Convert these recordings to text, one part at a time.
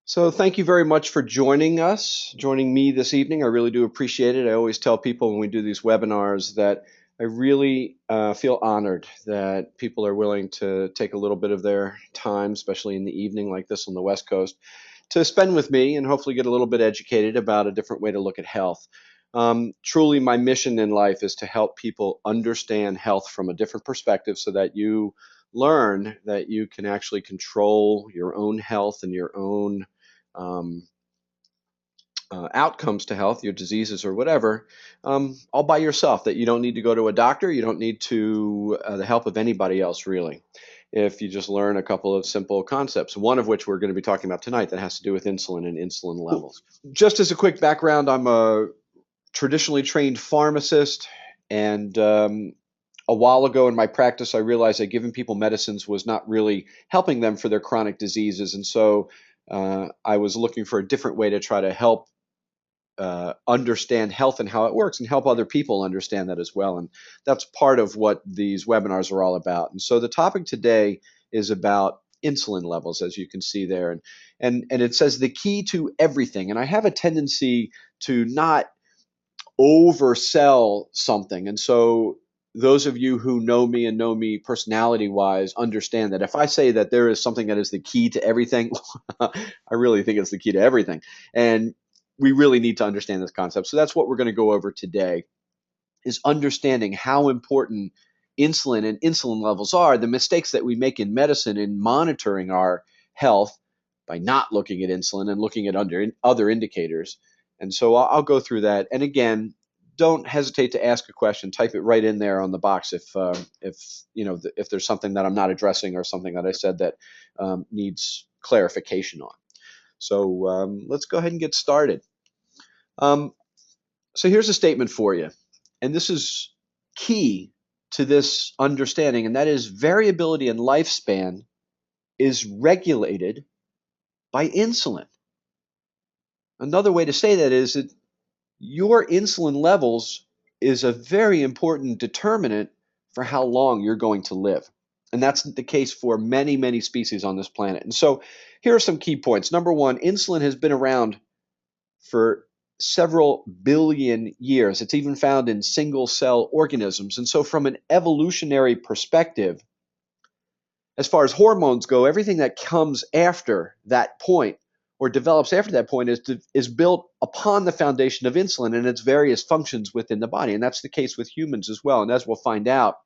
So thank you very much for joining me this evening. I really do appreciate it. I always tell people when we do these webinars that I really feel honored that people are willing to take a little bit of their time, especially in the evening like this on the West Coast, to spend with me and hopefully get a little bit educated about a different way to look at health. Truly, my mission in life is to help people understand health from a different perspective so that you learn that you can actually control your own health and your own um, outcomes to health, your diseases or whatever, all by yourself. That you don't need to go to a doctor, you don't need to the help of anybody else really. If you just learn a couple of simple concepts, one of which we're going to be talking about tonight that has to do with insulin and insulin levels. Just as a quick background, I'm a traditionally trained pharmacist, and a while ago in my practice, I realized that giving people medicines was not really helping them for their chronic diseases, and so I was looking for a different way to try to help understand health and how it works and help other people understand that as well. And that's part of what these webinars are all about. And so the topic today is about insulin levels, as you can see there. And it says the key to everything. And I have a tendency to not oversell something. And so those of you who know me and know me personality wise understand that if I say that there is something that is the key to everything, I really think it's the key to everything. And we really need to understand this concept. So that's what we're going to go over today, is understanding how important insulin and insulin levels are, the mistakes that we make in medicine in monitoring our health by not looking at insulin and looking at other indicators. And so I'll go through that. And again, don't hesitate to ask a question. Type it right in there on the box if there's something that I'm not addressing or something that I said that needs clarification on. So let's go ahead and get started. So here's a statement for you, and this is key to this understanding, and that is variability in lifespan is regulated by insulin. Another way to say that is that your insulin levels is a very important determinant for how long you're going to live. And that's the case for many, many species on this planet. And so here are some key points. Number one, insulin has been around for several billion years. It's even found in single cell organisms. And so, from an evolutionary perspective, as far as hormones go, everything that comes after that point or develops after that point is built upon the foundation of insulin and its various functions within the body. And that's the case with humans as well. And as we'll find out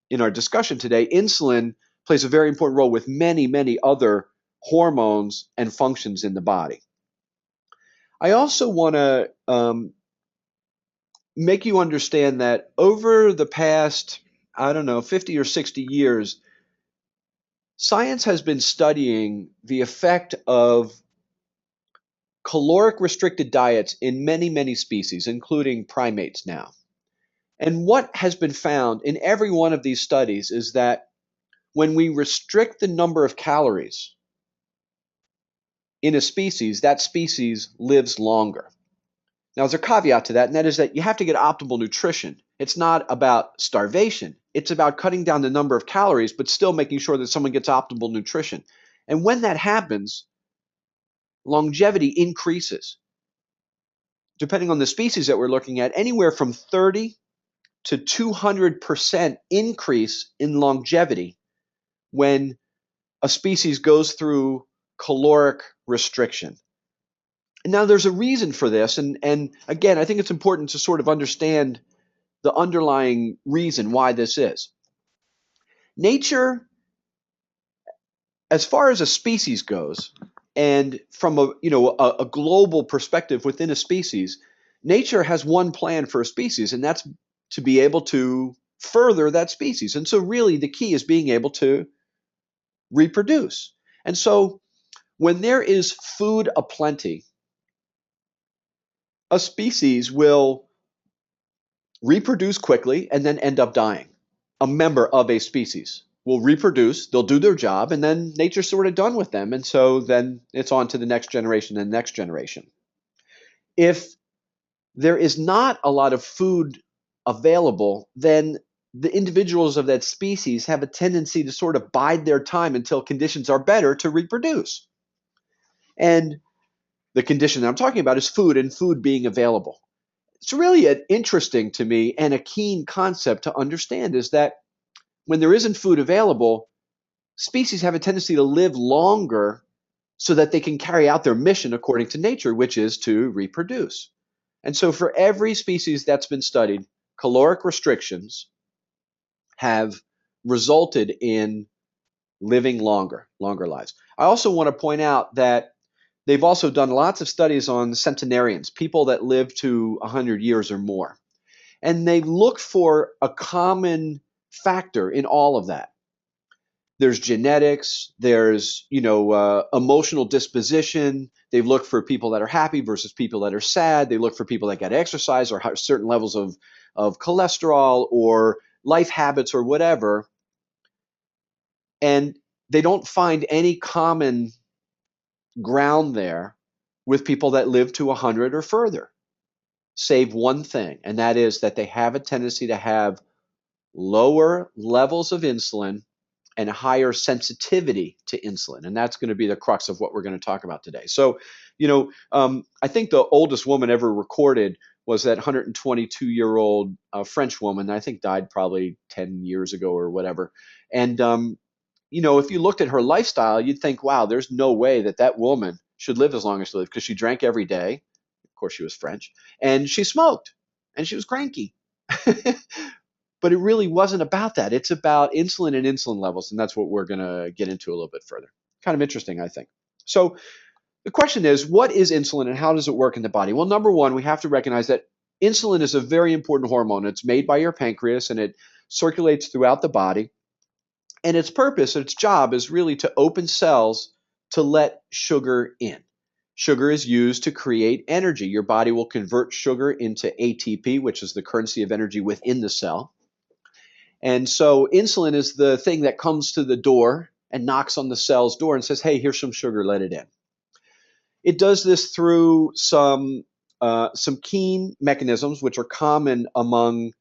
in our discussion today, insulin plays a very important role with many, many other hormones and functions in the body. I also want to make you understand that over the past, I don't know, 50 or 60 years, science has been studying the effect of caloric restricted diets in many, many species, including primates now. And what has been found in every one of these studies is that when we restrict the number of calories in a species, that species lives longer. Now, there's a caveat to that, and that is that you have to get optimal nutrition. It's not about starvation. It's about cutting down the number of calories, but still making sure that someone gets optimal nutrition. And when that happens, longevity increases. Depending on the species that we're looking at, anywhere from 30 to 200% increase in longevity when a species goes through caloric restriction. Now, there's a reason for this, and again, I think it's important to sort of understand the underlying reason why this is. Nature, as far as a species goes, and from a global perspective within a species, nature has one plan for a species, and that's to be able to further that species. And so really the key is being able to reproduce. And so when there is food aplenty, a species will reproduce quickly and then end up dying. A member of a species will reproduce, they'll do their job, and then nature's sort of done with them. And so then it's on to the next generation and the next generation. If there is not a lot of food available, then the individuals of that species have a tendency to sort of bide their time until conditions are better to reproduce. And the condition that I'm talking about is food and food being available. It's really an interesting to me and a keen concept to understand is that when there isn't food available, species have a tendency to live longer so that they can carry out their mission according to nature, which is to reproduce. And so for every species that's been studied, caloric restrictions have resulted in living longer lives. I also want to point out that they've also done lots of studies on centenarians, people that live to 100 years or more. And they look for a common factor in all of that. There's genetics, there's emotional disposition. They've looked for people that are happy versus people that are sad. They look for people that get exercise or have certain levels of cholesterol or life habits or whatever. And they don't find any common ground there with people that live to 100 or further, save one thing, and that is that they have a tendency to have lower levels of insulin and higher sensitivity to insulin. And that's going to be the crux of what we're going to talk about today. So, I think the oldest woman ever recorded was that 122-year-old French woman, I think died probably 10 years ago or whatever. And, if you looked at her lifestyle, you'd think, wow, there's no way that that woman should live as long as she lived because she drank every day. Of course, she was French, and she smoked, and she was cranky. But it really wasn't about that. It's about insulin and insulin levels, and that's what we're going to get into a little bit further. Kind of interesting, I think. So the question is, what is insulin and how does it work in the body? Well, number one, we have to recognize that insulin is a very important hormone. It's made by your pancreas, and it circulates throughout the body. And its purpose, its job is really to open cells to let sugar in. Sugar is used to create energy. Your body will convert sugar into ATP, which is the currency of energy within the cell. And so insulin is the thing that comes to the door and knocks on the cell's door and says, hey, here's some sugar, let it in. It does this through some key mechanisms, which are common among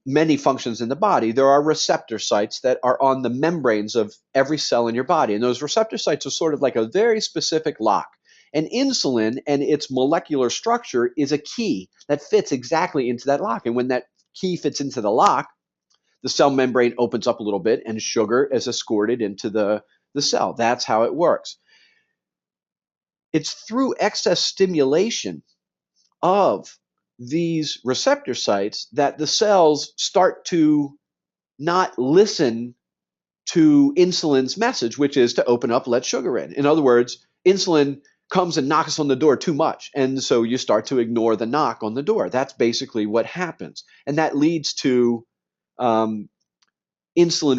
many functions in the body. There are receptor sites that are on the membranes of every cell in your body. And those receptor sites are sort of like a very specific lock. And insulin and its molecular structure is a key that fits exactly into that lock. And when that key fits into the lock, the cell membrane opens up a little bit and sugar is escorted into the cell. That's how it works. It's through excess stimulation of these receptor sites that the cells start to not listen to insulin's message, which is to open up, let sugar in. In other words, insulin comes and knocks on the door too much. And so you start to ignore the knock on the door. That's basically what happens. And that leads to insulin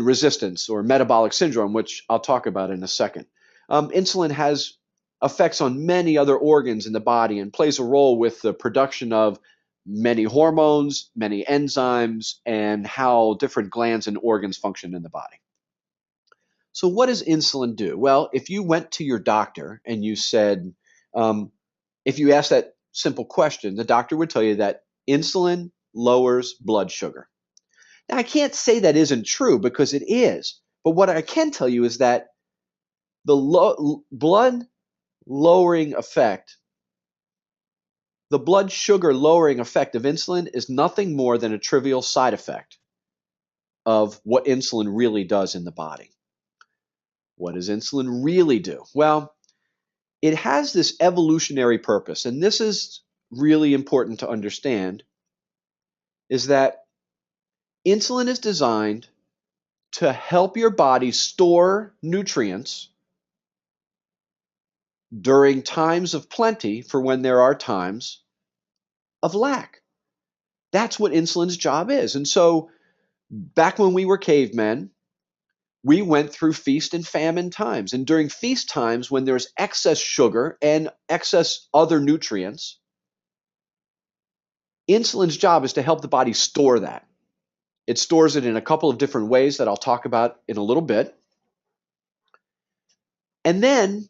resistance or metabolic syndrome, which I'll talk about in a second. Insulin has effects on many other organs in the body and plays a role with the production of many hormones, many enzymes, and how different glands and organs function in the body. So what does insulin do? Well, if you went to your doctor and you said, if you asked that simple question, the doctor would tell you that insulin lowers blood sugar. Now, I can't say that isn't true because it is. But what I can tell you is that the blood lowering effect, the blood sugar lowering effect of insulin is nothing more than a trivial side effect of what insulin really does in the body. What does insulin really do? Well, it has this evolutionary purpose, and this is really important to understand, is that insulin is designed to help your body store nutrients during times of plenty for when there are times of lack. That's what insulin's job is. And so back when we were cavemen, we went through feast and famine times. And during feast times, when there's excess sugar and excess other nutrients, insulin's job is to help the body store that. It stores it in a couple of different ways that I'll talk about in a little bit. And then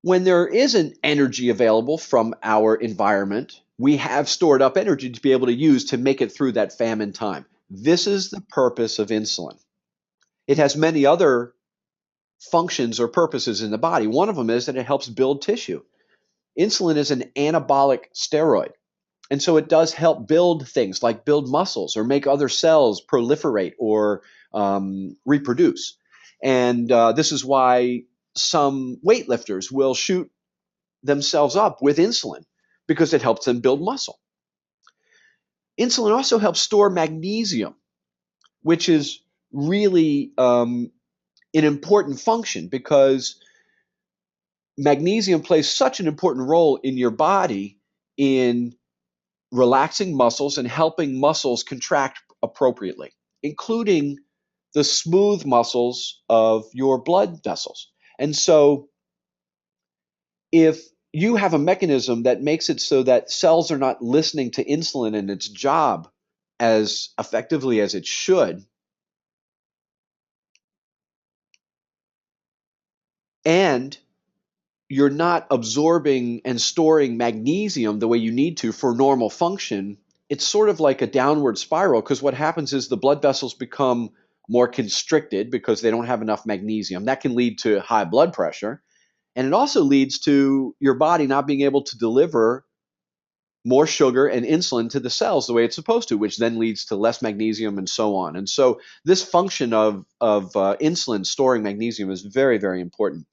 when there isn't energy available from our environment, we have stored up energy to be able to use to make it through that famine time. This is the purpose of insulin. It has many other functions or purposes in the body. One of them is that it helps build tissue. Insulin is an anabolic steroid. And so it does help build things like build muscles or make other cells proliferate or reproduce. And this is why some weightlifters will shoot themselves up with insulin because it helps them build muscle. Insulin also helps store magnesium, which is really an important function because magnesium plays such an important role in your body in relaxing muscles and helping muscles contract appropriately, including the smooth muscles of your blood vessels. And so if you have a mechanism that makes it so that cells are not listening to insulin and its job as effectively as it should, and you're not absorbing and storing magnesium the way you need to for normal function, it's sort of like a downward spiral because what happens is the blood vessels become more constricted because they don't have enough magnesium. That can lead to high blood pressure. And it also leads to your body not being able to deliver more sugar and insulin to the cells the way it's supposed to, which then leads to less magnesium and so on. And so this function of insulin storing magnesium is very, very important.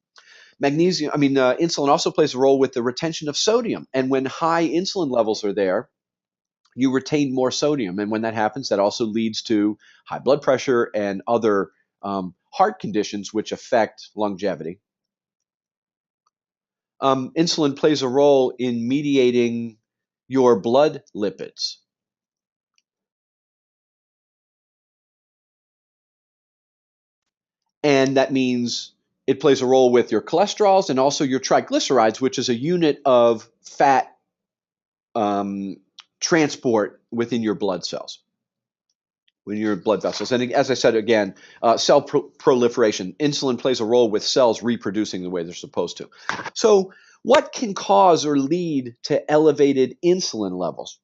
Insulin also plays a role with the retention of sodium. And when high insulin levels are there, you retain more sodium. And when that happens, that also leads to high blood pressure and other heart conditions which affect longevity. Insulin plays a role in mediating your blood lipids. And that means it plays a role with your cholesterols and also your triglycerides, which is a unit of fat transport within your blood cells, within your blood vessels. And as I said again, cell proliferation. Insulin plays a role with cells reproducing the way they're supposed to. So what can cause or lead to elevated insulin levels?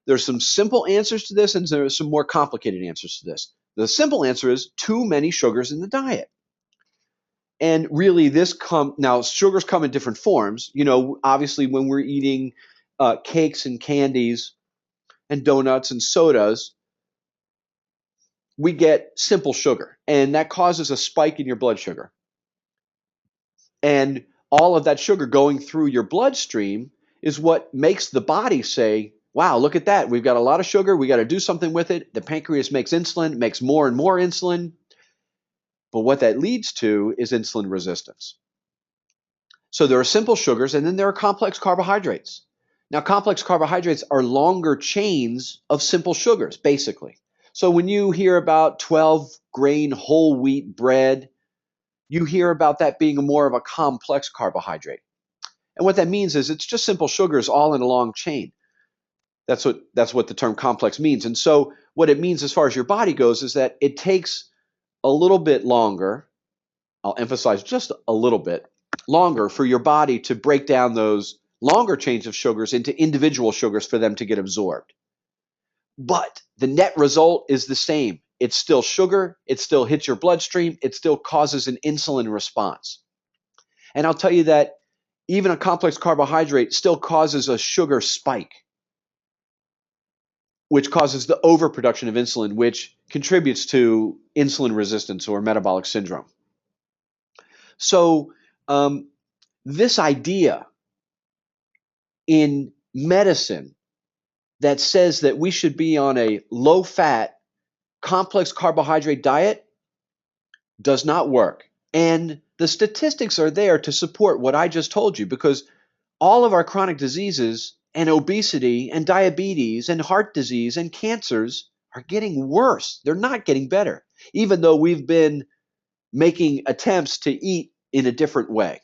There's some simple answers to this, and there are some more complicated answers to this. The simple answer is too many sugars in the diet. And really, now sugars come in different forms. Obviously, when we're eating cakes and candies and donuts and sodas, we get simple sugar, and that causes a spike in your blood sugar. And all of that sugar going through your bloodstream is what makes the body say, wow, look at that. We've got a lot of sugar. We got to do something with it. The pancreas makes insulin, makes more and more insulin. But what that leads to is insulin resistance. So there are simple sugars, and then there are complex carbohydrates. Now, complex carbohydrates are longer chains of simple sugars, basically. So when you hear about 12-grain whole wheat bread, you hear about that being more of a complex carbohydrate. And what that means is it's just simple sugars all in a long chain. That's what the term complex means. And so what it means as far as your body goes is that it takes a little bit longer, I'll emphasize just a little bit longer, for your body to break down those longer chains of sugars into individual sugars for them to get absorbed. But the net result is the same. It's still sugar, it still hits your bloodstream, it still causes an insulin response. And I'll tell you that even a complex carbohydrate still causes a sugar spike, which causes the overproduction of insulin, which contributes to insulin resistance or metabolic syndrome. So this idea in medicine that says that we should be on a low-fat, complex carbohydrate diet does not work. And the statistics are there to support what I just told you, because all of our chronic diseases and obesity and diabetes and heart disease and cancers are getting worse. They're not getting better, even though we've been making attempts to eat in a different way.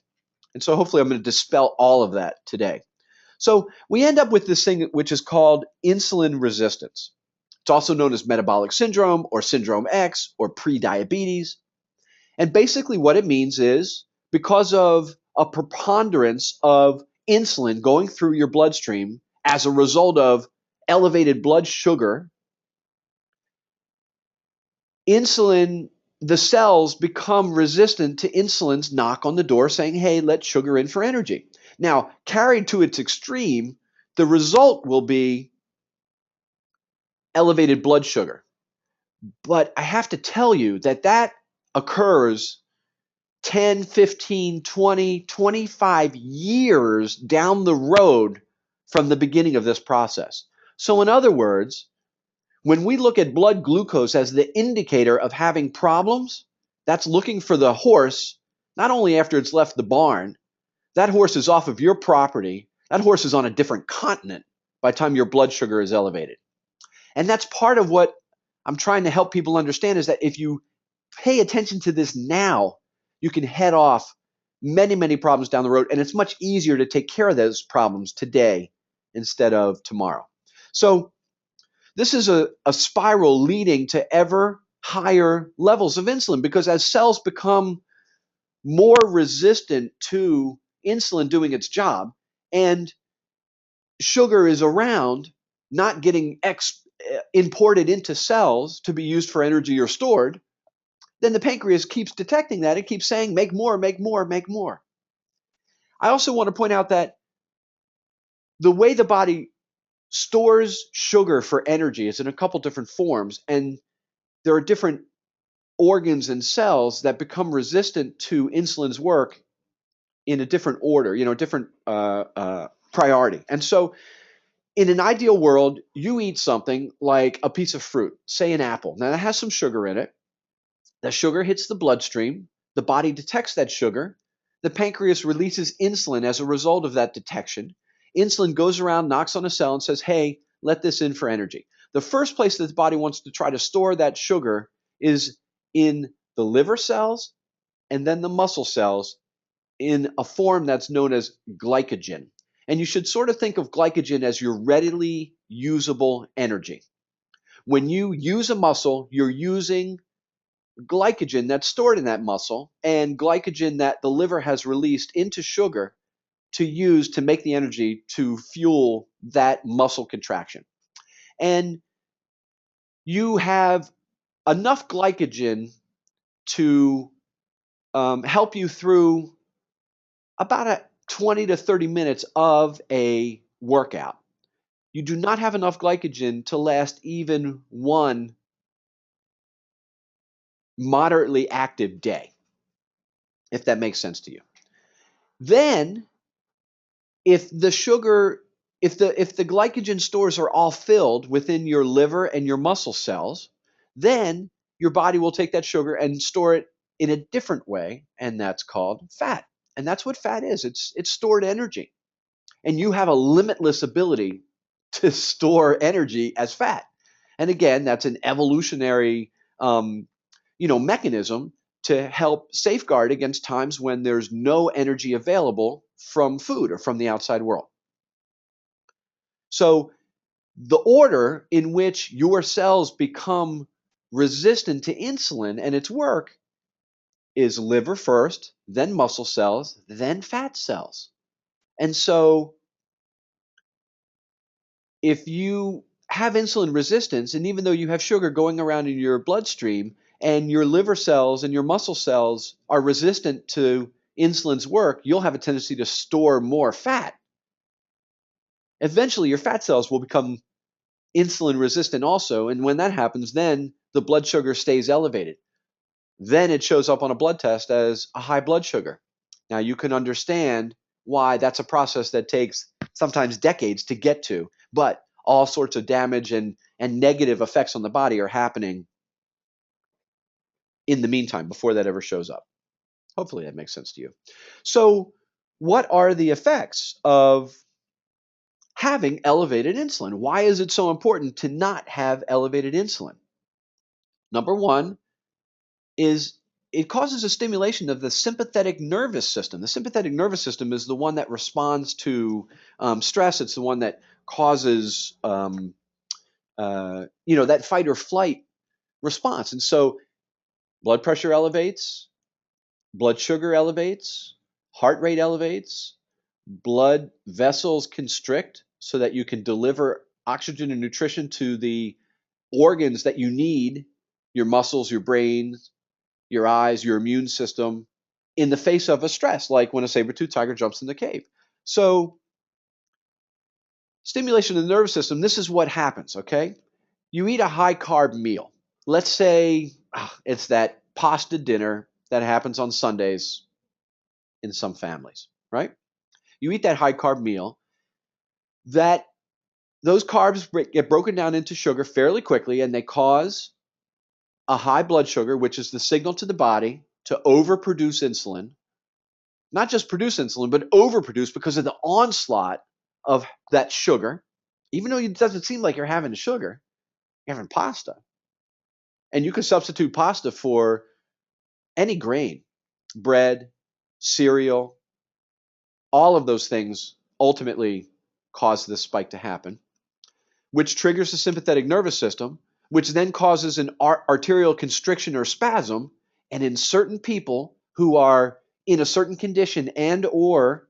And so hopefully I'm going to dispel all of that today. So we end up with this thing which is called insulin resistance. It's also known as metabolic syndrome or syndrome X or prediabetes. And basically what it means is because of a preponderance of insulin going through your bloodstream as a result of elevated blood sugar, insulin the cells become resistant to insulin's knock on the door saying, hey, let sugar in for energy. Now, carried to its extreme, the result will be elevated blood sugar. But I have to tell you that that occurs 10, 15, 20, 25 years down the road from the beginning of this process. So in other words, when we look at blood glucose as the indicator of having problems, that's looking for the horse, not only after it's left the barn, that horse is off of your property, that horse is on a different continent by the time your blood sugar is elevated. And that's part of what I'm trying to help people understand is that if you pay attention to this now, you can head off many, many problems down the road. And it's much easier to take care of those problems today instead of tomorrow. So this is a spiral leading to ever higher levels of insulin because as cells become more resistant to insulin doing its job and sugar is around, not getting imported into cells to be used for energy or stored, then the pancreas keeps detecting that. It keeps saying, make more, make more, make more. I also want to point out that the way the body stores sugar for energy is in a couple different forms, and there are different organs and cells that become resistant to insulin's work in a different order, different priority. And so in an ideal world, you eat something like a piece of fruit, say an apple. Now that has some sugar in it. The sugar hits the bloodstream. The body detects that sugar. The pancreas releases insulin as a result of that detection. Insulin goes around, knocks on a cell, and says, hey, let this in for energy. The first place that the body wants to try to store that sugar is in the liver cells and then the muscle cells in a form that's known as glycogen. And you should sort of think of glycogen as your readily usable energy. When you use a muscle, you're using glycogen that's stored in that muscle and glycogen that the liver has released into sugar to use to make the energy to fuel that muscle contraction. And you have enough glycogen to help you through about 20 to 30 minutes of a workout. You do not have enough glycogen to last even one moderately active day, if that makes sense to you. Then, if the sugar, if the glycogen stores are all filled within your liver and your muscle cells, then your body will take that sugar and store it in a different way, and that's called fat. And that's what fat is. It's stored energy. And you have a limitless ability to store energy as fat. And again, that's an evolutionary mechanism to help safeguard against times when there's no energy available from food or from the outside world. So the order in which your cells become resistant to insulin and its work is liver first, then muscle cells, then fat cells. And so if you have insulin resistance, and even though you have sugar going around in your bloodstream, and your liver cells and your muscle cells are resistant to insulin's work, you'll have a tendency to store more fat. Eventually, your fat cells will become insulin resistant also, and when that happens, then the blood sugar stays elevated. Then it shows up on a blood test as a high blood sugar. Now, you can understand why that's a process that takes sometimes decades to get to, but all sorts of damage and negative effects on the body are happening in the meantime before that ever shows up. Hopefully that makes sense to you. So, what are the effects of having elevated insulin? Why is it so important to not have elevated insulin? Number one is it causes a stimulation of the sympathetic nervous system. The sympathetic nervous system is the one that responds to stress. It's the one that causes that fight or flight response. And so blood pressure elevates, blood sugar elevates, heart rate elevates, blood vessels constrict so that you can deliver oxygen and nutrition to the organs that you need, your muscles, your brain, your eyes, your immune system in the face of a stress, like when a saber-toothed tiger jumps in the cave. So stimulation of the nervous system, this is what happens, okay? You eat a high-carb meal. Let's say it's that pasta dinner that happens on Sundays in some families, right? You eat that high-carb meal, that those carbs get broken down into sugar fairly quickly, and they cause a high blood sugar, which is the signal to the body to overproduce insulin. Not just produce insulin, but overproduce because of the onslaught of that sugar. Even though it doesn't seem like you're having sugar, you're having pasta. And you can substitute pasta for any grain, bread, cereal, all of those things ultimately cause this spike to happen, which triggers the sympathetic nervous system, which then causes an arterial constriction or spasm. And in certain people who are in a certain condition and or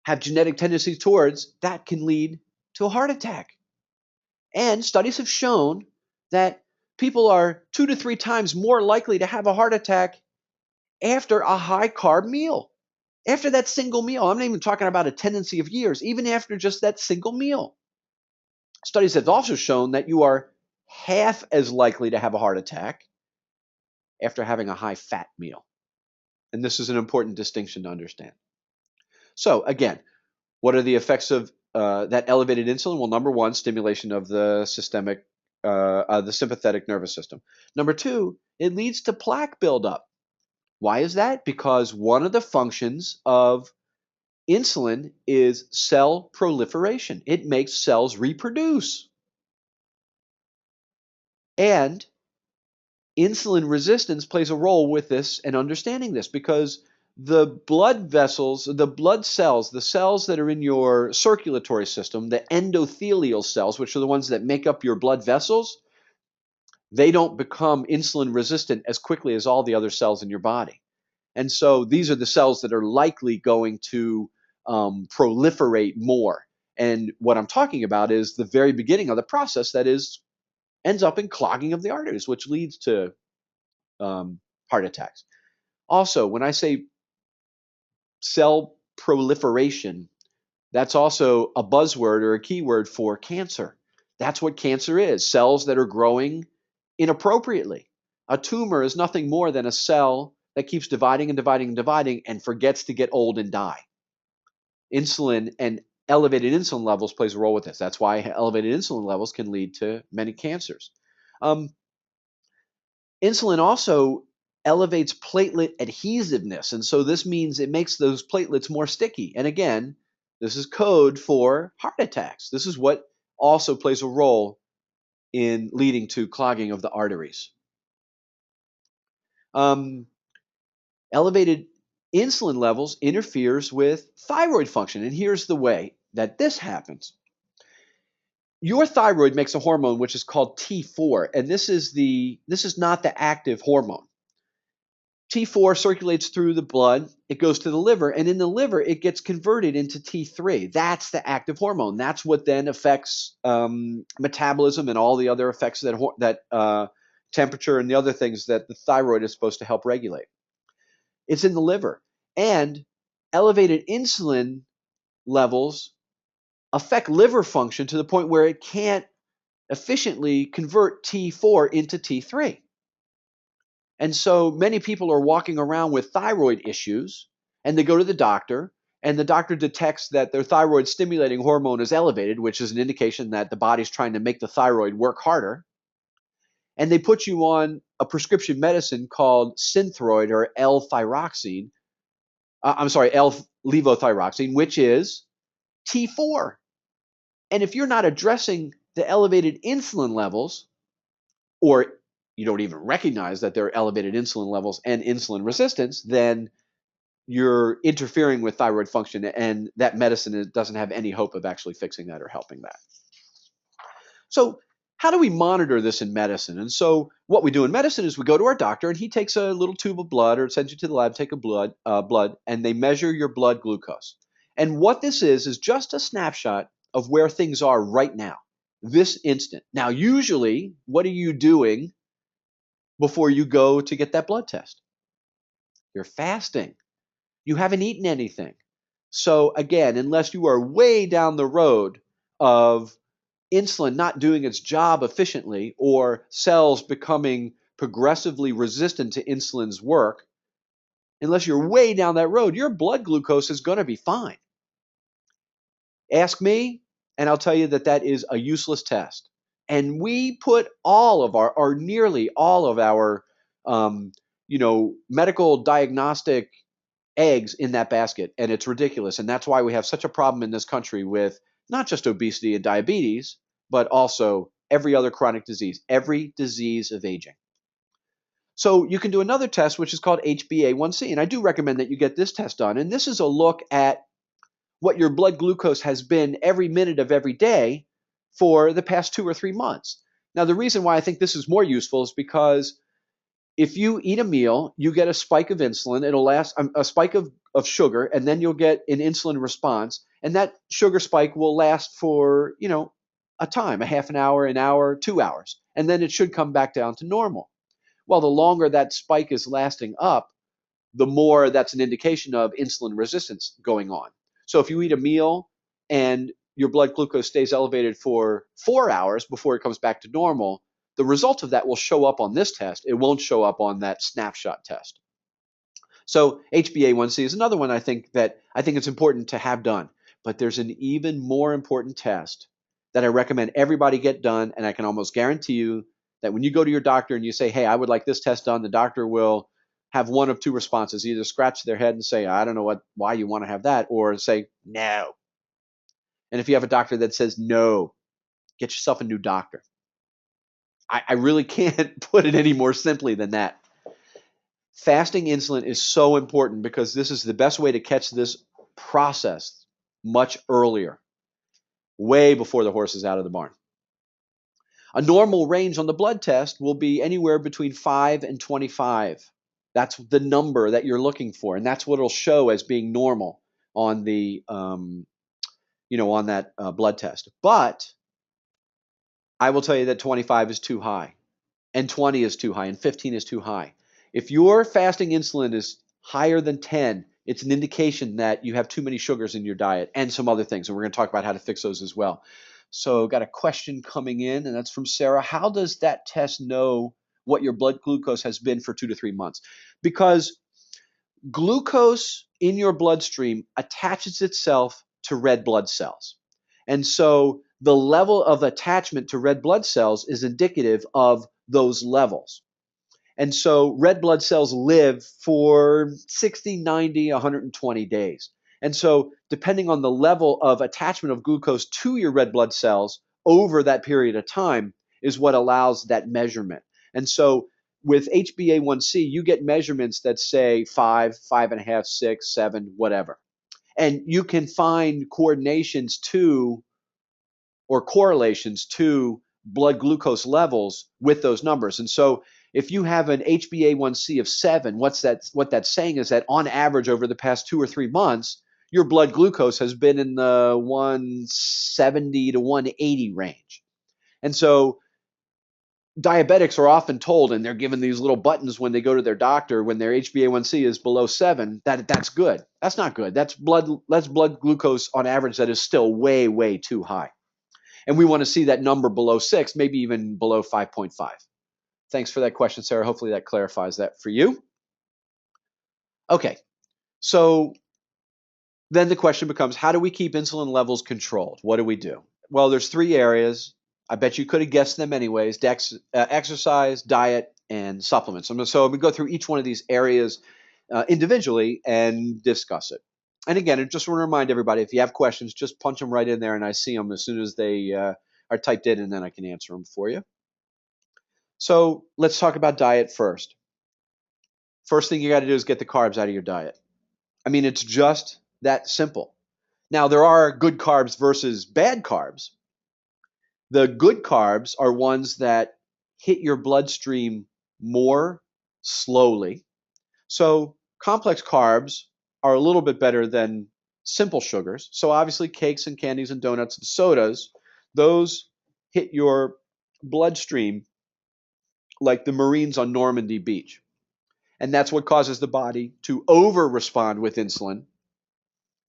have genetic tendencies towards, that can lead to a heart attack. And studies have shown that people are 2 to 3 times more likely to have a heart attack after a high carb meal. After that single meal, I'm not even talking about a tendency of years, even after just that single meal. Studies have also shown that you are half as likely to have a heart attack after having a high fat meal. And this is an important distinction to understand. So again, what are the effects of that elevated insulin? Well, number one, stimulation of the the sympathetic nervous system. Number two, it leads to plaque buildup. Why is that? Because one of the functions of insulin is cell proliferation. It makes cells reproduce. And insulin resistance plays a role with this and understanding this, because the blood vessels, the blood cells, the cells that are in your circulatory system, the endothelial cells, which are the ones that make up your blood vessels, they don't become insulin resistant as quickly as all the other cells in your body. And so these are the cells that are likely going to proliferate more. And what I'm talking about is the very beginning of the process that ends up in clogging of the arteries, which leads to heart attacks. Also, when I say cell proliferation, that's also a buzzword or a keyword for cancer. That's what cancer is, cells that are growing inappropriately. A tumor is nothing more than a cell that keeps dividing and dividing and dividing and forgets to get old and die. Insulin and elevated insulin levels plays a role with this. That's why elevated insulin levels can lead to many cancers. Insulin also elevates platelet adhesiveness, and so this means it makes those platelets more sticky. And again, this is code for heart attacks. This is what also plays a role in leading to clogging of the arteries. Elevated insulin levels interferes with thyroid function, and here's the way that this happens. Your thyroid makes a hormone which is called T4, and this is not the active hormone. T4 circulates through the blood, it goes to the liver, and in the liver it gets converted into T3. That's the active hormone. That's what then affects metabolism and all the other effects that temperature and the other things that the thyroid is supposed to help regulate. It's in the liver, and elevated insulin levels affect liver function to the point where it can't efficiently convert T4 into T3. And so many people are walking around with thyroid issues, and they go to the doctor, and the doctor detects that their thyroid stimulating hormone is elevated, which is an indication that the body's trying to make the thyroid work harder. And they put you on a prescription medicine called Synthroid or L-thyroxine. L-levothyroxine, which is T4. And if you're not addressing the elevated insulin levels, or you don't even recognize that there are elevated insulin levels and insulin resistance, then you're interfering with thyroid function, and that medicine doesn't have any hope of actually fixing that or helping that. So how do we monitor this in medicine? And so what we do in medicine is we go to our doctor, and he takes a little tube of blood or sends you to the lab, take a blood, and they measure your blood glucose. And what this is just a snapshot of where things are right now, this instant. Now, usually, what are you doing before you go to get that blood test. You're fasting. You haven't eaten anything. So again, unless you are way down the road of insulin not doing its job efficiently or cells becoming progressively resistant to insulin's work, unless you're way down that road, your blood glucose is going to be fine. Ask me, and I'll tell you that that is a useless test. And we put all of our, or nearly all of our, um, medical diagnostic eggs in that basket, and it's ridiculous. And that's why we have such a problem in this country with not just obesity and diabetes, but also every other chronic disease, every disease of aging. So you can do another test, which is called HbA1c. And I do recommend that you get this test done. And this is a look at what your blood glucose has been every minute of every day for the past 2 or 3 months. Now, the reason why I think this is more useful is because if you eat a meal, you get a spike of insulin. It'll last a spike of sugar, and then you'll get an insulin response. And that sugar spike will last for, a time, a half an hour, 2 hours. And then it should come back down to normal. Well, the longer that spike is lasting up, the more that's an indication of insulin resistance going on. So if you eat a meal and your blood glucose stays elevated for 4 hours before it comes back to normal, the result of that will show up on this test. It won't show up on that snapshot test. So HbA1c is another one I think it's important to have done. But there's an even more important test that I recommend everybody get done, and I can almost guarantee you that when you go to your doctor and you say, "Hey, I would like this test done," the doctor will have one of two responses: either scratch their head and say, "I don't know why you want to have that," or say, "No." And if you have a doctor that says no, get yourself a new doctor. I really can't put it any more simply than that. Fasting insulin is so important because this is the best way to catch this process much earlier, way before the horse is out of the barn. A normal range on the blood test will be anywhere between 5 and 25. That's the number that you're looking for, and that's what it'll show as being normal on the on that blood test. But I will tell you that 25 is too high, and 20 is too high, and 15 is too high. If your fasting insulin is higher than 10, it's an indication that you have too many sugars in your diet and some other things. And we're going to talk about how to fix those as well. So got a question coming in, and that's from Sarah. How does that test know what your blood glucose has been for 2 to 3 months? Because glucose in your bloodstream attaches itself to red blood cells. And so the level of attachment to red blood cells is indicative of those levels. And so red blood cells live for 60, 90, 120 days. And so depending on the level of attachment of glucose to your red blood cells over that period of time is what allows that measurement. And so with HbA1c, you get measurements that say 5, 5.5, 6, 7, whatever. And you can find coordinations to or correlations to blood glucose levels with those numbers. And so if you have an HbA1c of 7, what that's saying is that on average over the past 2 or 3 months, your blood glucose has been in the 170 to 180 range. And so diabetics are often told, and they're given these little buttons when they go to their doctor when their HbA1c is below 7, that's good. That's not good. That's blood glucose on average that is still way, way too high. And we want to see that number below 6, maybe even below 5.5. Thanks for that question, Sarah. Hopefully that clarifies that for you. Okay, so then the question becomes, how do we keep insulin levels controlled? What do we do? Well, there's 3 areas. I bet you could have guessed them anyways: exercise, diet, and supplements. So we go through each one of these areas individually and discuss it. And again, I just want to remind everybody, if you have questions, just punch them right in there, and I see them as soon as they are typed in, and then I can answer them for you. So let's talk about diet first. First thing you got to do is get the carbs out of your diet. I mean, it's just that simple. Now, there are good carbs versus bad carbs. The good carbs are ones that hit your bloodstream more slowly. So complex carbs are a little bit better than simple sugars. So obviously cakes and candies and donuts and sodas, those hit your bloodstream like the Marines on Normandy Beach. And that's what causes the body to over respond with insulin.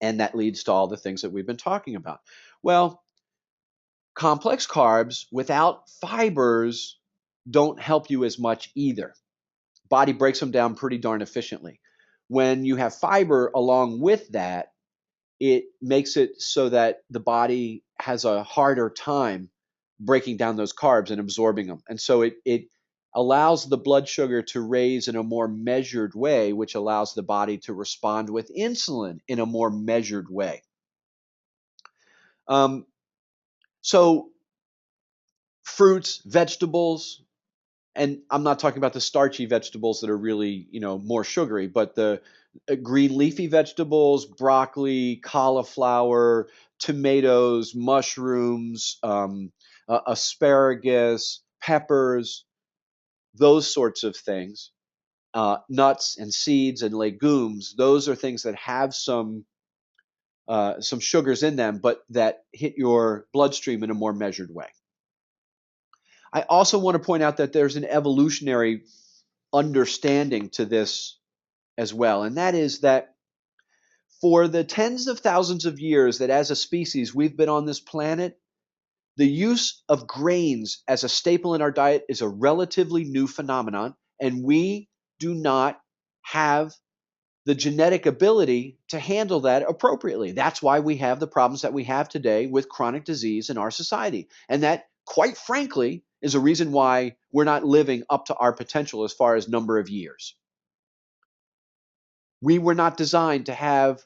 And that leads to all the things that we've been talking about. Well, complex carbs without fibers don't help you as much either. Body breaks them down pretty darn efficiently. When you have fiber along with that, it makes it so that the body has a harder time breaking down those carbs and absorbing them. And so it allows the blood sugar to raise in a more measured way, which allows the body to respond with insulin in a more measured way. Um, so fruits, vegetables, and I'm not talking about the starchy vegetables that are really, more sugary, but the green leafy vegetables, broccoli, cauliflower, tomatoes, mushrooms, asparagus, peppers, those sorts of things, nuts and seeds and legumes. Those are things that have some sugars in them, but that hit your bloodstream in a more measured way. I also want to point out that there's an evolutionary understanding to this as well, and that is that for the tens of thousands of years that as a species we've been on this planet, the use of grains as a staple in our diet is a relatively new phenomenon, and we do not have the genetic ability to handle that appropriately. That's why we have the problems that we have today with chronic disease in our society. And that, quite frankly, is a reason why we're not living up to our potential as far as number of years. We were not designed to have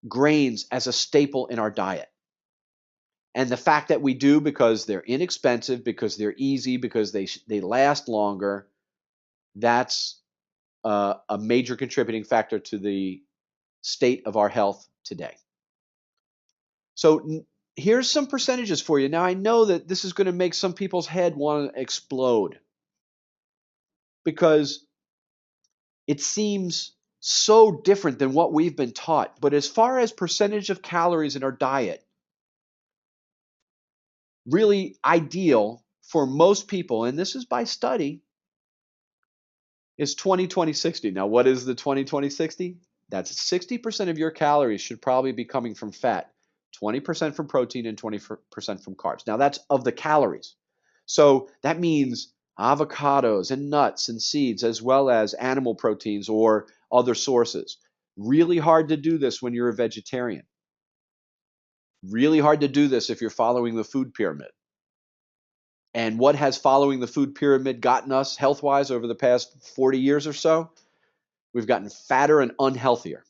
grains as a staple in our diet. And the fact that we do, because they're inexpensive, because they're easy, because they last longer, that's a major contributing factor to the state of our health today. So here's some percentages for you. Now, I know that this is going to make some people's head want to explode because it seems so different than what we've been taught. But as far as percentage of calories in our diet, really ideal for most people, and this is by study, is 20-20-60. Now, what is the 20-20-60? That's 60% of your calories should probably be coming from fat, 20% from protein, and 20% from carbs. Now, that's of the calories. So that means avocados and nuts and seeds, as well as animal proteins or other sources. Really hard to do this when you're a vegetarian. Really hard to do this if you're following the food pyramid. And what has following the food pyramid gotten us health-wise over the past 40 years or so? We've gotten fatter and unhealthier.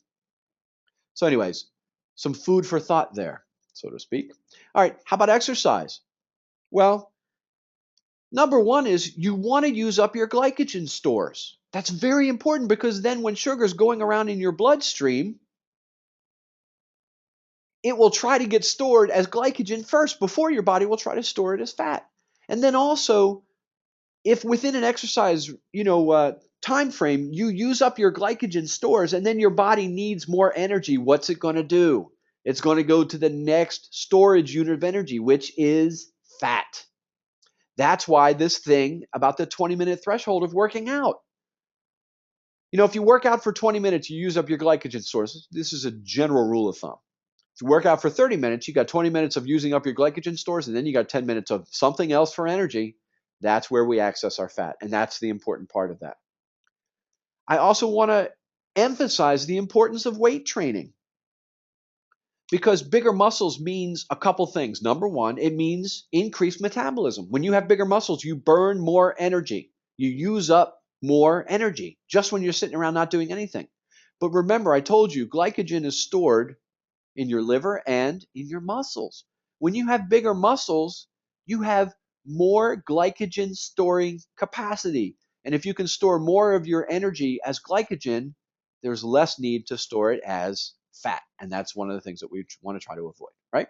So anyways, some food for thought there, so to speak. All right, how about exercise? Well, number one is you want to use up your glycogen stores. That's very important because then when sugar is going around in your bloodstream, it will try to get stored as glycogen first before your body will try to store it as fat. And then also, if within an exercise, time frame, you use up your glycogen stores and then your body needs more energy, what's it going to do? It's going to go to the next storage unit of energy, which is fat. That's why this thing about the 20-minute threshold of working out. If you work out for 20 minutes, you use up your glycogen stores. This is a general rule of thumb. If you work out for 30 minutes, you got 20 minutes of using up your glycogen stores, and then you got 10 minutes of something else for energy. That's where we access our fat, and that's the important part of that. I also want to emphasize the importance of weight training because bigger muscles means a couple things. Number one, it means increased metabolism. When you have bigger muscles, you burn more energy. You use up more energy just when you're sitting around not doing anything. But remember, I told you glycogen is stored in your liver and in your muscles. When you have bigger muscles, you have more glycogen storing capacity. And if you can store more of your energy as glycogen, there's less need to store it as fat. And that's one of the things that we want to try to avoid, right?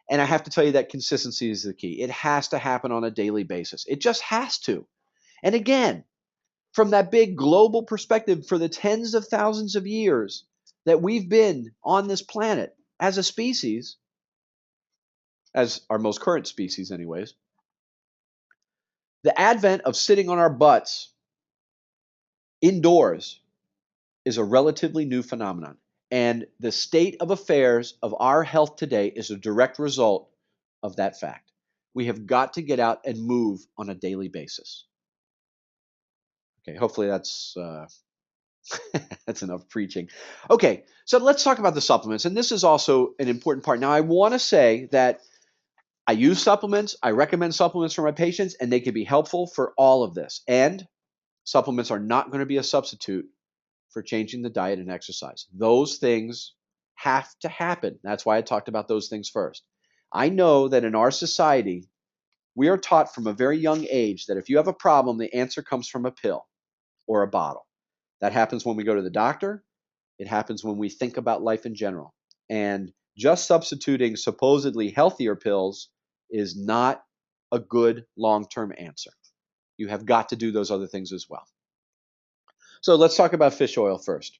And I have to tell you that consistency is the key. It has to happen on a daily basis. It just has to. And again, from that big global perspective for the tens of thousands of years that we've been on this planet as a species, as our most current species anyways, The advent of sitting on our butts indoors is a relatively new phenomenon. And the state of affairs of our health today is a direct result of that fact. We have got to get out and move on a daily basis. Okay, hopefully that's enough preaching. Okay, so let's talk about the supplements. And this is also an important part. Now, I want to say that I use supplements, I recommend supplements for my patients, and they can be helpful for all of this. And supplements are not going to be a substitute for changing the diet and exercise. Those things have to happen. That's why I talked about those things first. I know that in our society, we are taught from a very young age that if you have a problem, the answer comes from a pill or a bottle. That happens when we go to the doctor. It happens when we think about life in general. And just substituting supposedly healthier pills is not a good long-term answer. You have got to do those other things as well. So let's talk about fish oil first.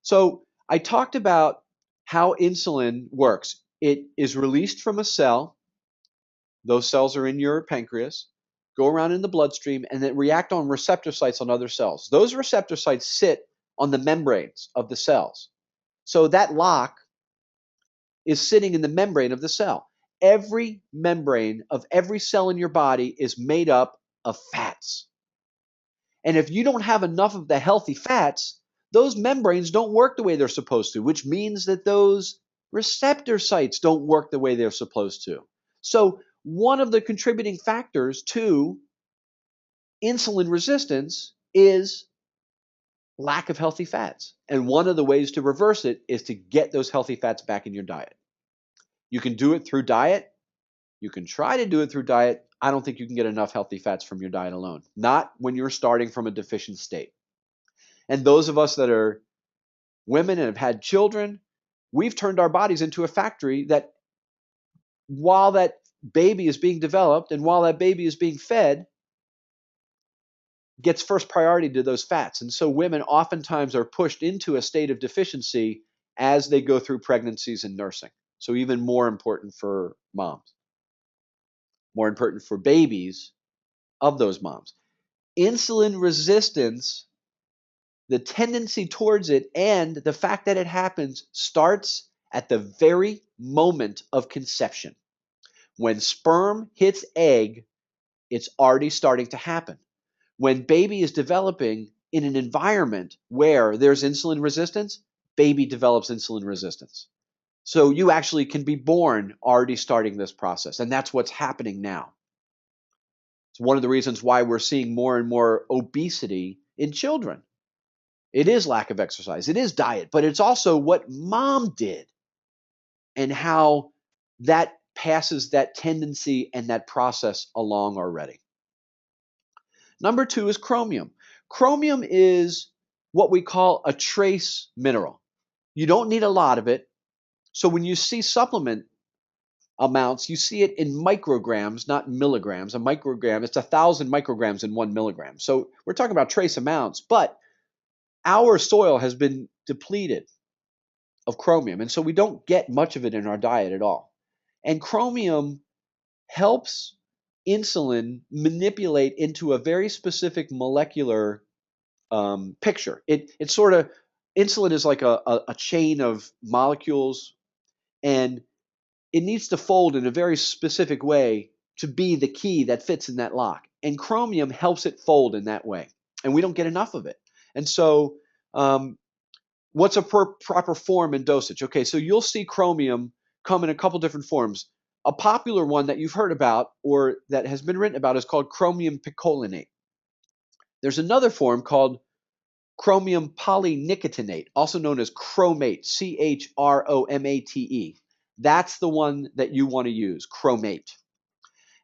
So I talked about how insulin works. It is released from a cell. Those cells are in your pancreas, go around in the bloodstream, and then react on receptor sites on other cells. Those receptor sites sit on the membranes of the cells. So that lock is sitting in the membrane of the cell. Every membrane of every cell in your body is made up of fats. And if you don't have enough of the healthy fats, those membranes don't work the way they're supposed to, which means that those receptor sites don't work the way they're supposed to. So, one of the contributing factors to insulin resistance is lack of healthy fats. And one of the ways to reverse it is to get those healthy fats back in your diet. You can do it through diet. You can try to do it through diet. I don't think you can get enough healthy fats from your diet alone, not when you're starting from a deficient state. And those of us that are women and have had children, we've turned our bodies into a factory that while that baby is being developed and while that baby is being fed, gets first priority to those fats. And so women oftentimes are pushed into a state of deficiency as they go through pregnancies and nursing. So even more important for moms, more important for babies of those moms. Insulin resistance, the tendency towards it, and the fact that it happens starts at the very moment of conception. When sperm hits egg, it's already starting to happen. When baby is developing in an environment where there's insulin resistance, baby develops insulin resistance. So you actually can be born already starting this process. And that's what's happening now. It's one of the reasons why we're seeing more and more obesity in children. It is lack of exercise, it is diet, but it's also what mom did and how that passes that tendency and that process along already. Number two is chromium. Chromium is what we call a trace mineral. You don't need a lot of it. So when you see supplement amounts, you see it in micrograms, not milligrams. A microgram, it's 1,000 micrograms in 1 milligram. So we're talking about trace amounts, but our soil has been depleted of chromium. And so we don't get much of it in our diet at all. And chromium helps insulin manipulate into a very specific molecular picture. It's sort of, insulin is like a chain of molecules, and it needs to fold in a very specific way to be the key that fits in that lock. And chromium helps it fold in that way. And we don't get enough of it. And so, what's a proper form and dosage? Okay, so you'll see chromium come in a couple different forms. A popular one that you've heard about or that has been written about is called chromium picolinate. There's another form called chromium polynicotinate, also known as chromate, CHROMATE. That's the one that you want to use, chromate.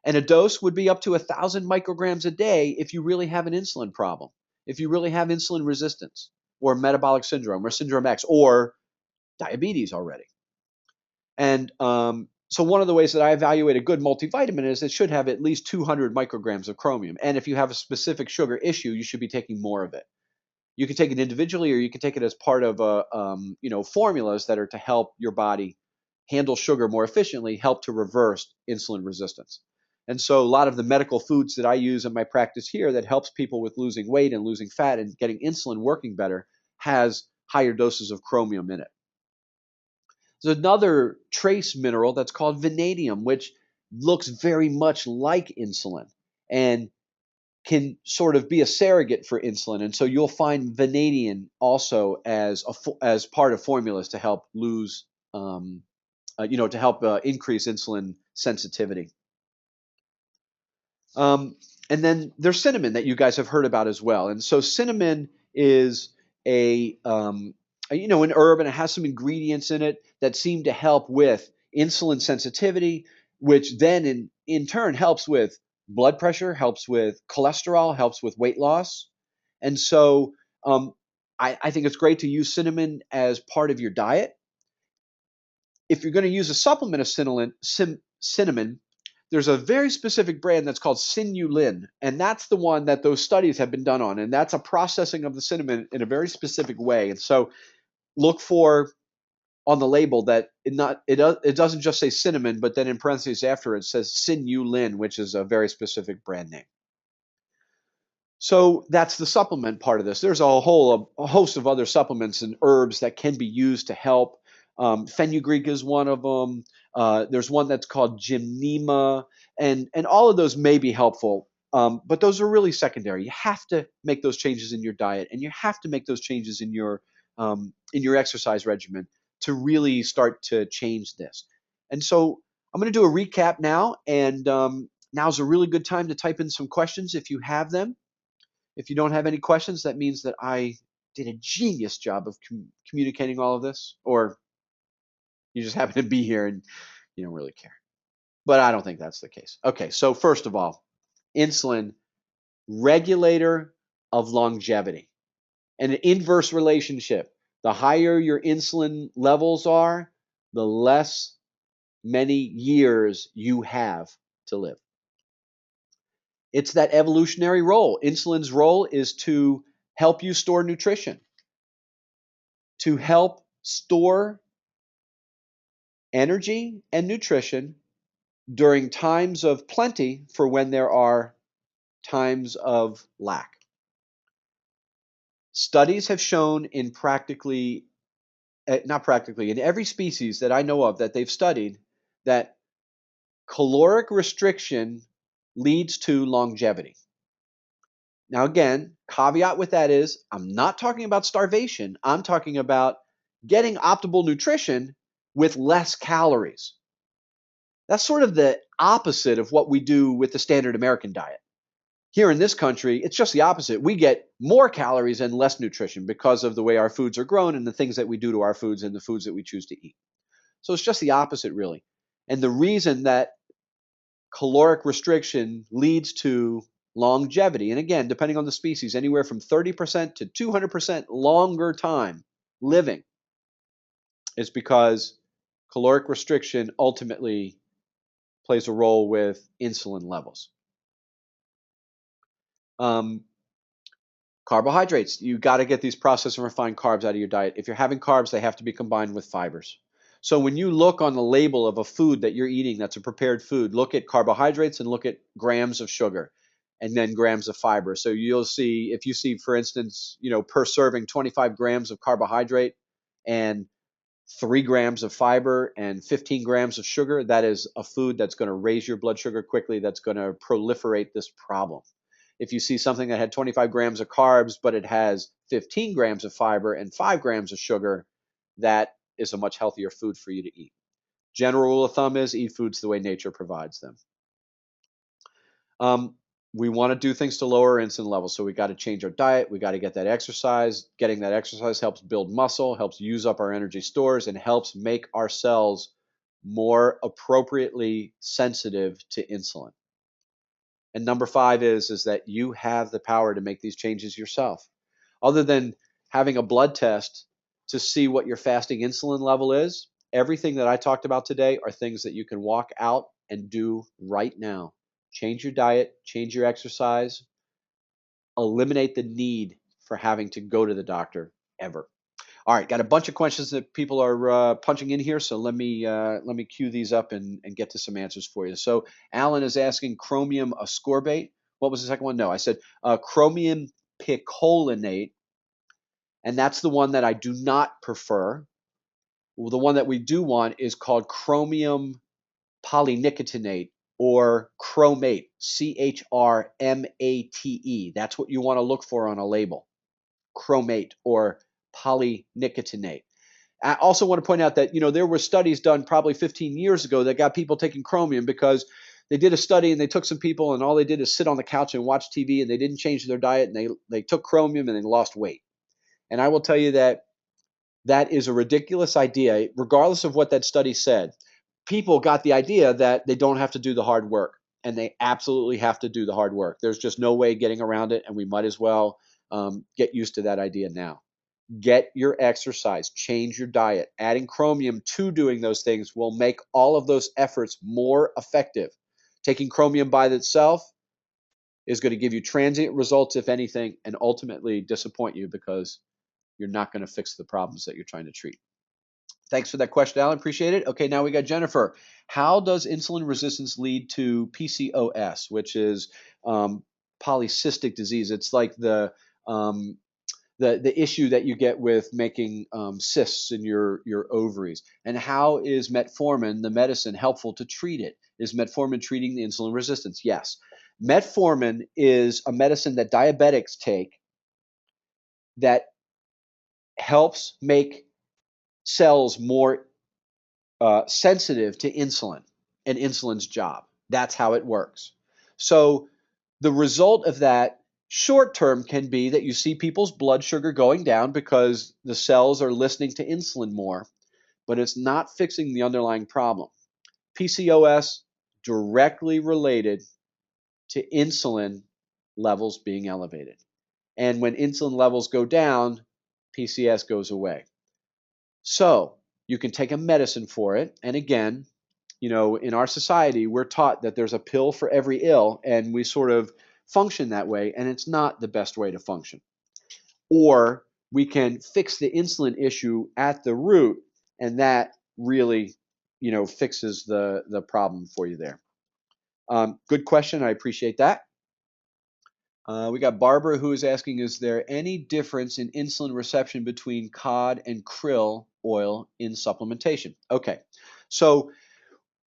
And a dose would be up to 1,000 micrograms a day if you really have an insulin problem, if you really have insulin resistance or metabolic syndrome or syndrome X or diabetes already. And so one of the ways that I evaluate a good multivitamin is it should have at least 200 micrograms of chromium. And if you have a specific sugar issue, you should be taking more of it. You can take it individually, or you can take it as part of formulas that are to help your body handle sugar more efficiently, help to reverse insulin resistance. And so a lot of the medical foods that I use in my practice here that helps people with losing weight and losing fat and getting insulin working better has higher doses of chromium in it. There's another trace mineral that's called vanadium, which looks very much like insulin and can sort of be a surrogate for insulin. And so you'll find vanadium also as part of formulas to help lose, to help increase insulin sensitivity. And then there's cinnamon that you guys have heard about as well. And so cinnamon is an herb, and it has some ingredients in it that seem to help with insulin sensitivity, which then in turn helps with blood pressure, helps with cholesterol, helps with weight loss. And so I think it's great to use cinnamon as part of your diet. If you're going to use a supplement of cinnamon, there's a very specific brand that's called Sinulin, and that's the one that those studies have been done on, and that's a processing of the cinnamon in a very specific way. And so look for on the label that it doesn't just say cinnamon, but then in parentheses after it says Sinulin, which is a very specific brand name. So that's the supplement part of this. There's a host of other supplements and herbs that can be used to help. Fenugreek is one of them. There's one that's called gymnema, and all of those may be helpful, but those are really secondary. You have to make those changes in your diet, and you have to make those changes in your exercise regimen to really start to change this. And so I'm going to do a recap now, and now's a really good time to type in some questions if you have them. If you don't have any questions, that means that I did a genius job of communicating all of this, or you just happen to be here and you don't really care. But I don't think that's the case. Okay, so first of all, insulin, regulator of longevity, and an inverse relationship. The higher your insulin levels are, the less many years you have to live. It's that evolutionary role. Insulin's role is to help you store nutrition, to help store energy and nutrition during times of plenty for when there are times of lack. Studies have shown in in every species that I know of that they've studied that caloric restriction leads to longevity. Now, again, caveat with that is I'm not talking about starvation. I'm talking about getting optimal nutrition with less calories. That's sort of the opposite of what we do with the standard American diet. Here in this country, it's just the opposite. We get more calories and less nutrition because of the way our foods are grown and the things that we do to our foods and the foods that we choose to eat. So it's just the opposite, really. And the reason that caloric restriction leads to longevity, and again, depending on the species, anywhere from 30% to 200% longer time living, is because caloric restriction ultimately plays a role with insulin levels. Carbohydrates, you got to get these processed and refined carbs out of your diet. If you're having carbs, they have to be combined with fibers. So when you look on the label of a food that you're eating that's a prepared food, look at carbohydrates and look at grams of sugar and then grams of fiber. So you'll see, if you see, for instance, per serving 25 grams of carbohydrate and 3 grams of fiber and 15 grams of sugar, that is a food that's going to raise your blood sugar quickly, that's going to proliferate this problem. If you see something that had 25 grams of carbs, but it has 15 grams of fiber and 5 grams of sugar, that is a much healthier food for you to eat. General rule of thumb is eat foods the way nature provides them. We want to do things to lower insulin levels, so we got to change our diet. We got to get that exercise. Getting that exercise helps build muscle, helps use up our energy stores, and helps make our cells more appropriately sensitive to insulin. And number 5 is that you have the power to make these changes yourself. Other than having a blood test to see what your fasting insulin level is, everything that I talked about today are things that you can walk out and do right now. Change your diet, change your exercise, eliminate the need for having to go to the doctor ever. All right, got a bunch of questions that people are punching in here, so let me queue these up and get to some answers for you. So Alan is asking chromium ascorbate. What was the second one? No, I said chromium picolinate, and that's the one that I do not prefer. Well, the one that we do want is called chromium polynicotinate or chromate, CHRMATE. That's what you want to look for on a label, chromate or polynicotinate. I also want to point out that there were studies done probably 15 years ago that got people taking chromium because they did a study and they took some people and all they did is sit on the couch and watch TV and they didn't change their diet and they took chromium and they lost weight. And I will tell you that that is a ridiculous idea, regardless of what that study said. People got the idea that they don't have to do the hard work, and they absolutely have to do the hard work. There's just no way getting around it, and we might as well get used to that idea now. Get your exercise, change your diet. Adding chromium to doing those things will make all of those efforts more effective. Taking chromium by itself is going to give you transient results, if anything, and ultimately disappoint you because you're not going to fix the problems that you're trying to treat. Thanks for that question, Alan. Appreciate it. Okay, now we got Jennifer. How does insulin resistance lead to PCOS, which is polycystic disease? It's like the issue that you get with making cysts in your ovaries. And how is metformin, the medicine, helpful to treat it? Is metformin treating the insulin resistance? Yes. Metformin is a medicine that diabetics take that helps make cells more sensitive to insulin and insulin's job. That's how it works. So the result of that short term can be that you see people's blood sugar going down because the cells are listening to insulin more, but it's not fixing the underlying problem. PCOS directly related to insulin levels being elevated. And when insulin levels go down, PCS goes away. So you can take a medicine for it. And again, in our society, we're taught that there's a pill for every ill, and we sort of function that way, and it's not the best way to function. Or we can fix the insulin issue at the root, and that really, fixes the problem for you there. Good question. I appreciate that. We got Barbara who is asking, is there any difference in insulin reception between cod and krill oil in supplementation? Okay, so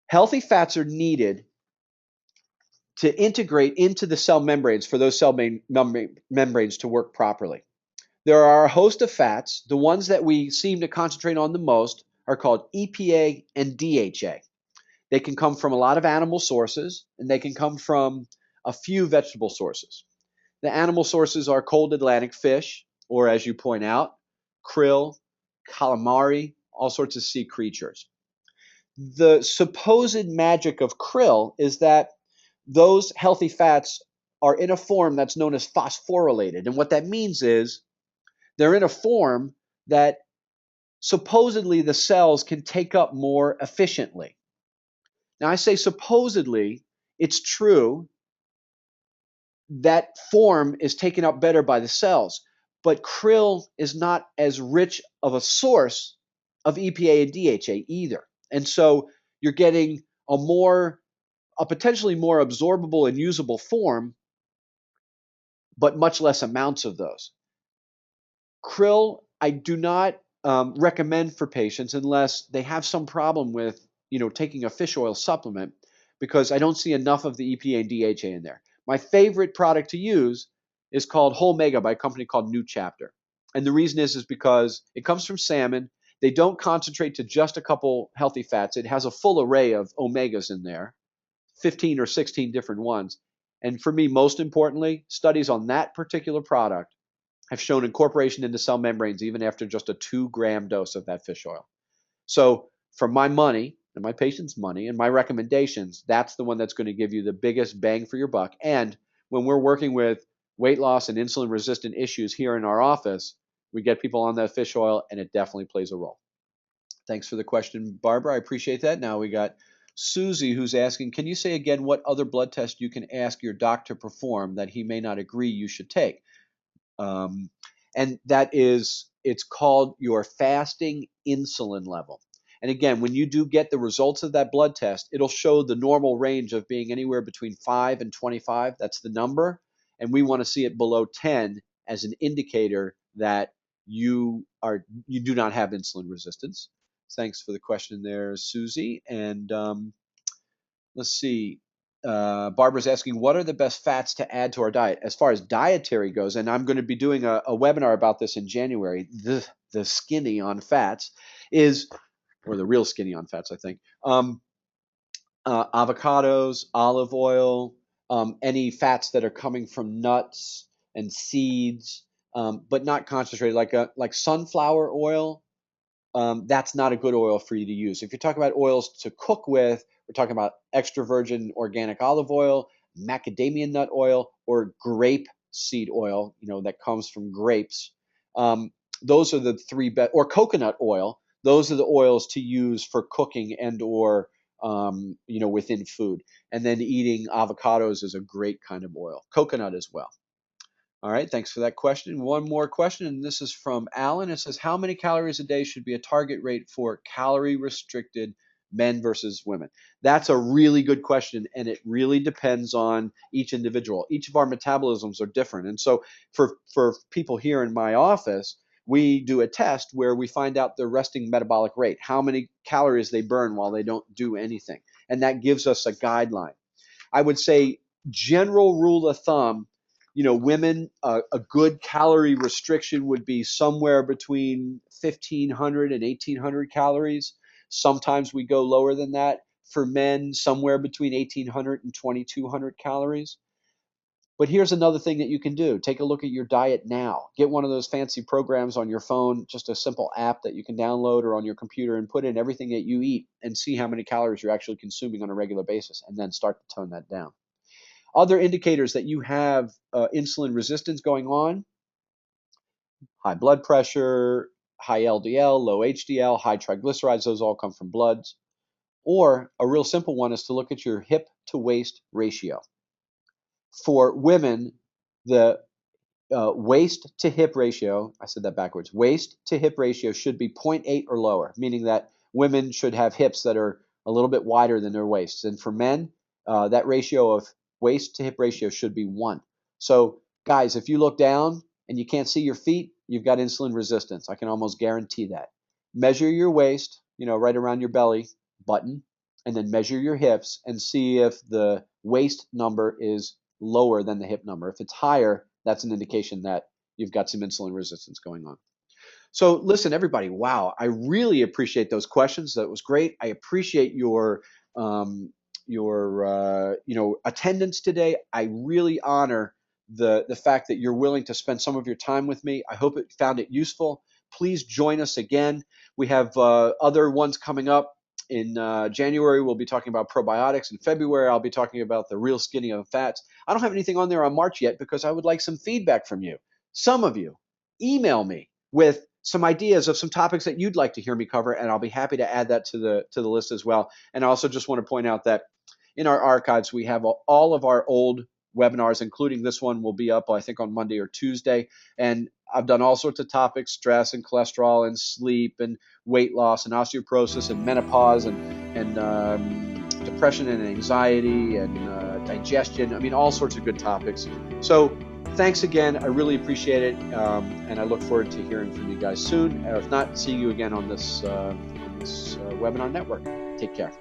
healthy fats are needed to integrate into the cell membranes for those cell membranes to work properly. There are a host of fats. The ones that we seem to concentrate on the most are called EPA and DHA. They can come from a lot of animal sources, and they can come from a few vegetable sources. The animal sources are cold Atlantic fish, or as you point out, krill, calamari, all sorts of sea creatures. The supposed magic of krill is that those healthy fats are in a form that's known as phosphorylated. And what that means is they're in a form that supposedly the cells can take up more efficiently. Now, I say supposedly, it's true that form is taken up better by the cells, but krill is not as rich of a source of EPA and DHA either. And so you're getting a potentially more absorbable and usable form, but much less amounts of those. Krill, I do not recommend for patients unless they have some problem with, taking a fish oil supplement, because I don't see enough of the EPA and DHA in there. My favorite product to use is called Whole Mega by a company called New Chapter. And the reason is because it comes from salmon. They don't concentrate to just a couple healthy fats. It has a full array of omegas in there, 15 or 16 different ones. And for me, most importantly, studies on that particular product have shown incorporation into cell membranes even after just a 2-gram dose of that fish oil. So for my money and my patient's money and my recommendations, that's the one that's going to give you the biggest bang for your buck. And when we're working with weight loss and insulin resistant issues here in our office, we get people on that fish oil, and it definitely plays a role. Thanks for the question, Barbara. I appreciate that. Now we got Susie who's asking, can you say again what other blood test you can ask your doctor to perform that he may not agree you should take? And that is it's called your fasting insulin level. And again, when you do get the results of that blood test, it'll show the normal range of being anywhere between 5 and 25. That's the number. And we want to see it below 10 as an indicator that you do not have insulin resistance. Thanks for the question there, Susie. And let's see. Barbara's asking, what are the best fats to add to our diet? As far as dietary goes, and I'm going to be doing a webinar about this in January, the skinny on fats is, or the real skinny on fats, I think. Avocados, olive oil, any fats that are coming from nuts and seeds, but not concentrated, like sunflower oil. That's not a good oil for you to use. If you're talking about oils to cook with, we're talking about extra virgin organic olive oil, macadamia nut oil, or grape seed oil, that comes from grapes. Those are the three best, or coconut oil. Those are the oils to use for cooking and or within food. And then eating avocados is a great kind of oil. Coconut as well. All right, thanks for that question. One more question, and this is from Alan. It says, how many calories a day should be a target rate for calorie-restricted men versus women? That's a really good question, and it really depends on each individual. Each of our metabolisms are different. And so for people here in my office, we do a test where we find out their resting metabolic rate, how many calories they burn while they don't do anything. And that gives us a guideline. I would say general rule of thumb, women, a good calorie restriction would be somewhere between 1,500 and 1,800 calories. Sometimes we go lower than that. For men, somewhere between 1,800 and 2,200 calories. But here's another thing that you can do. Take a look at your diet now. Get one of those fancy programs on your phone, just a simple app that you can download, or on your computer, and put in everything that you eat and see how many calories you're actually consuming on a regular basis, and then start to tone that down. Other indicators that you have insulin resistance going on: high blood pressure, high LDL, low HDL, high triglycerides. Those all come from bloods. Or a real simple one is to look at your hip to waist ratio. For women, the waist to hip ratio, I said that backwards, waist to hip ratio should be 0.8 or lower, meaning that women should have hips that are a little bit wider than their waists. And for men, that ratio of waist to hip ratio should be 1. So guys, if you look down and you can't see your feet, you've got insulin resistance. I can almost guarantee that. Measure your waist, right around your belly button, and then measure your hips and see if the waist number is lower than the hip number. If it's higher, that's an indication that you've got some insulin resistance going on. So listen, everybody, wow, I really appreciate those questions. That was great. I appreciate your attendance today. I really honor the fact that you're willing to spend some of your time with me. I hope it found it useful. Please join us again. We have other ones coming up. In January, we'll be talking about probiotics. In February, I'll be talking about the real skinny on fats. I don't have anything on there on March yet because I would like some feedback from you. Some of you email me with some ideas of some topics that you'd like to hear me cover, and I'll be happy to add that to the list as well. And I also just want to point out that in our archives, we have all of our old webinars, including this one, will be up, I think, on Monday or Tuesday. And I've done all sorts of topics: stress and cholesterol and sleep and weight loss and osteoporosis and menopause and depression and anxiety and digestion. I mean, all sorts of good topics. So thanks again. I really appreciate it. And I look forward to hearing from you guys soon. Or if not, seeing you again on this webinar network. Take care.